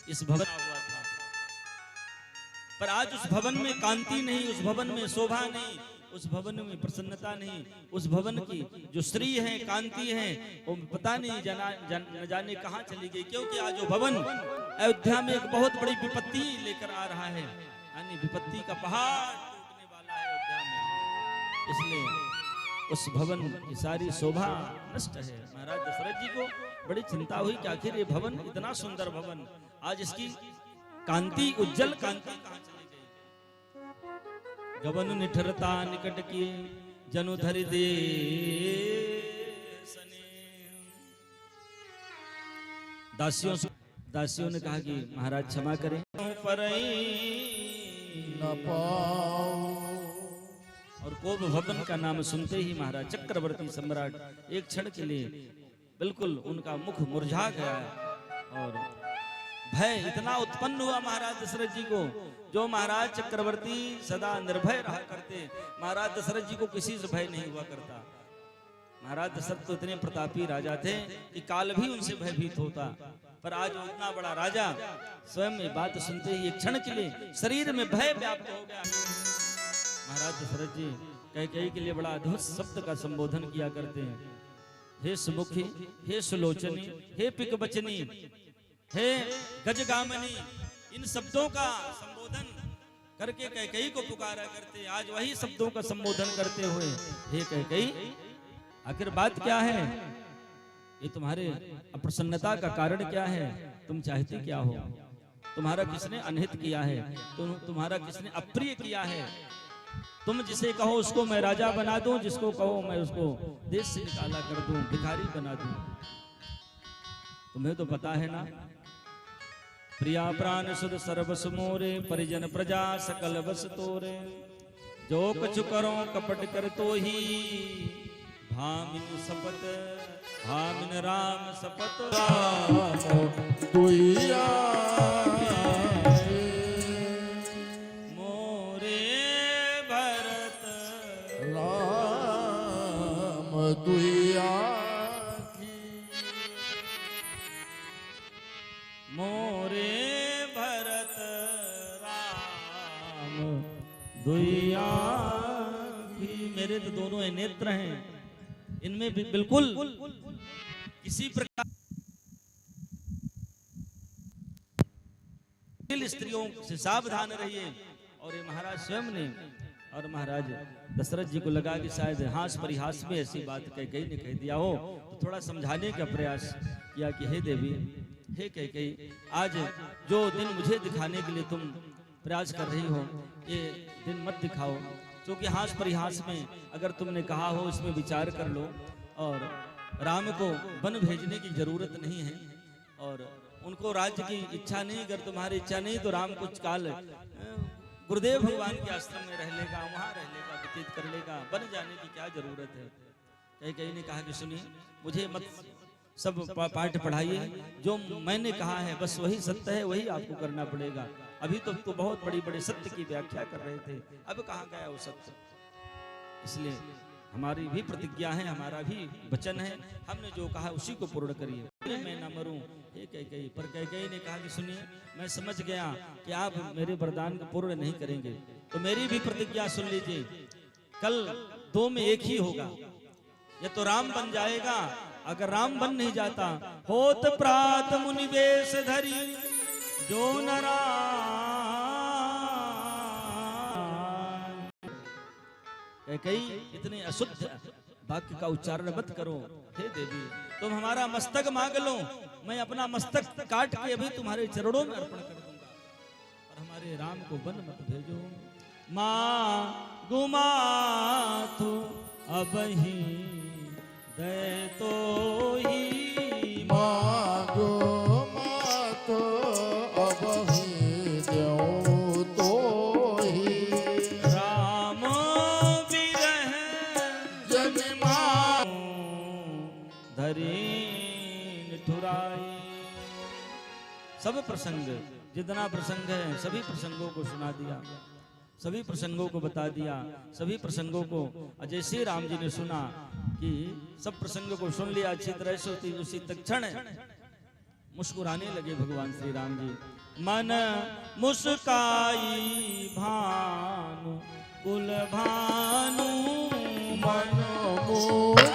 इस भवन हुआ था, पर आज उस भवन में कांति नहीं, उस भवन में शोभा नहीं, उस भवन में प्रसन्नता नहीं, उस भवन की जो श्री है, कांति है, वो पता नहीं न जाने कहां चली गई। क्योंकि आज वो भवन अयोध्या में एक बहुत बड़ी विपत्ति लेकर आ रहा है, यानी विपत्ति का पहाड़ टूटने वाला है अयोध्या में। इसलिए उस भवन की सारी शोभा नष्ट है। महाराज दशरथ जी को बड़ी चिंता हुई कि आखिर ये भवन, इतना सुंदर भवन, आज इसकी कांति, उज्जवल कांति कहां चली गई। गवन निठरता निकट की जनु धरि दे दासियों ने कहा कि महाराज क्षमा करें, पर न पाओ। और कोप भवन का नाम सुनते ही महाराज चक्रवर्ती सम्राट एक क्षण के लिए बिल्कुल उनका मुख मुरझा गया और भय इतना उत्पन्न हुआ महाराज दशरथ जी को। जो महाराज चक्रवर्ती सदा निर्भय रहा करते, महाराज दशरथ जी को किसी से भय नहीं हुआ करता। महाराज दशरथ तो इतने प्रतापी राजा थे कि काल भी उनसे भयभीत होता, पर आज उतना बड़ा राजा स्वयं ये बात सुनते ही एक क्षण के लिए शरीर में भय व्याप्त हो गया। महाराज दशरथ जी कैकेयी के लिए बड़ा अद्भुत शब्द का संबोधन किया करते हैं। हे सुमुखी, हे सुलोचनी, हे पिकवचनी, हे गजगामनी, इन शब्दों का संबोधन करके कैकेयी को पुकारा करते। आज वही शब्दों का संबोधन करते हुए, हे कैकेयी, आखिर बात क्या है? ये तुम्हारे अप्रसन्नता का कारण क्या है? तुम चाहते क्या हो? तुम्हारा किसने अनहित किया है? तुम्हारा किसने अप्रिय किया है? तुम जिसे कहो उसको मैं राजा बना दूं, जिसको कहो मैं उसको देश से निकाला कर दूं, भिखारी बना दूं। तुम्हें तो पता है ना, प्रिया प्राण सुध सर्वस मोरे, परिजन प्रजा सकल बस तोरे। जो कछु करो कपट कर तो ही, भामिन सपत भामिन राम सपत राम दुइया मोरे भरत राम दुइया मोरे भरत राम दुइया की। मेरे तो दोनों नेत्र हैं, इनमें भी बिल्कुल किसी प्रकार स्त्रियों से सावधान रहिए। और ये महाराज स्वयं ने, और महाराज दशरथ जी को लगा कि शायद हास परिहास में ऐसी बात कैकेयी ने कह दिया हो, तो थोड़ा समझाने का प्रयास किया कि हे देवी, हे कैकेयी, आज जो दिन मुझे दिखाने के लिए तुम प्रयास कर रही हो, ये दिन मत दिखाओ, क्योंकि हास परिहास में अगर तुमने कहा हो, इसमें विचार कर लो। और राम को वन भेजने की जरूरत नहीं है, और उनको राज्य की इच्छा नहीं, अगर तुम्हारी इच्छा नहीं तो राम कुछ काल गुरुदेव भगवान के आश्रम में रह लेगा, वहां रह लेगा, व्यतीत कर लेगा, वन जाने की क्या जरूरत है। कैकेयी ने कहा कि सुनिए, मुझे मत सब पाठ पढ़ाइए, जो मैंने कहा है बस वही सत्य है, वही आपको करना पड़ेगा। अभी तो बहुत बड़ी बड़े सत्य की व्याख्या कर रहे थे, अब कहाँ गया वो सत्य? इसलिए हमारी भी प्रतिज्ञा है, हमारा भी वचन है, हमने जो कहा उसी को पूर्ण करिए। मैं न मरूं, हे कैकेयी। पर कैकेयी ने कहा कि सुनिए, मैं समझ गया कि आप मेरे वरदान को पूर्ण नहीं करेंगे, तो मेरी भी प्रतिज्ञा सुन लीजिए। कल दो में एक ही होगा, या तो राम बन जाएगा, अगर राम बन नहीं जाता, होत प्रात मुनि वेश धरी जो नरा। कैकेयी, इतने अशुद्ध वाक्य का उच्चारण मत करो। हे देवी, तुम हमारा मस्तक मांग लो, मैं अपना मस्तक काट के अभी तुम्हारे चरणों में अर्पण कर दूंगा, और हमारे राम को वन मत भेजो। मां गुमा तो अब ही दे तो ही, मांगो मातो अब ही देओ तो ही। राम विरह जन्मा धरीन ठुराई। सब प्रसंग, जितना प्रसंग है सभी प्रसंगों को सुना दिया, सभी प्रसंगों को बता दिया, सभी प्रसंगों को जैसे राम जी ने सुना कि सब प्रसंग को सुन लिया अच्छी तरह से, उसी तत्क्षण मुस्कुराने लगे भगवान श्री राम जी। मन मुस्काई भानु कुल भानु मन मोर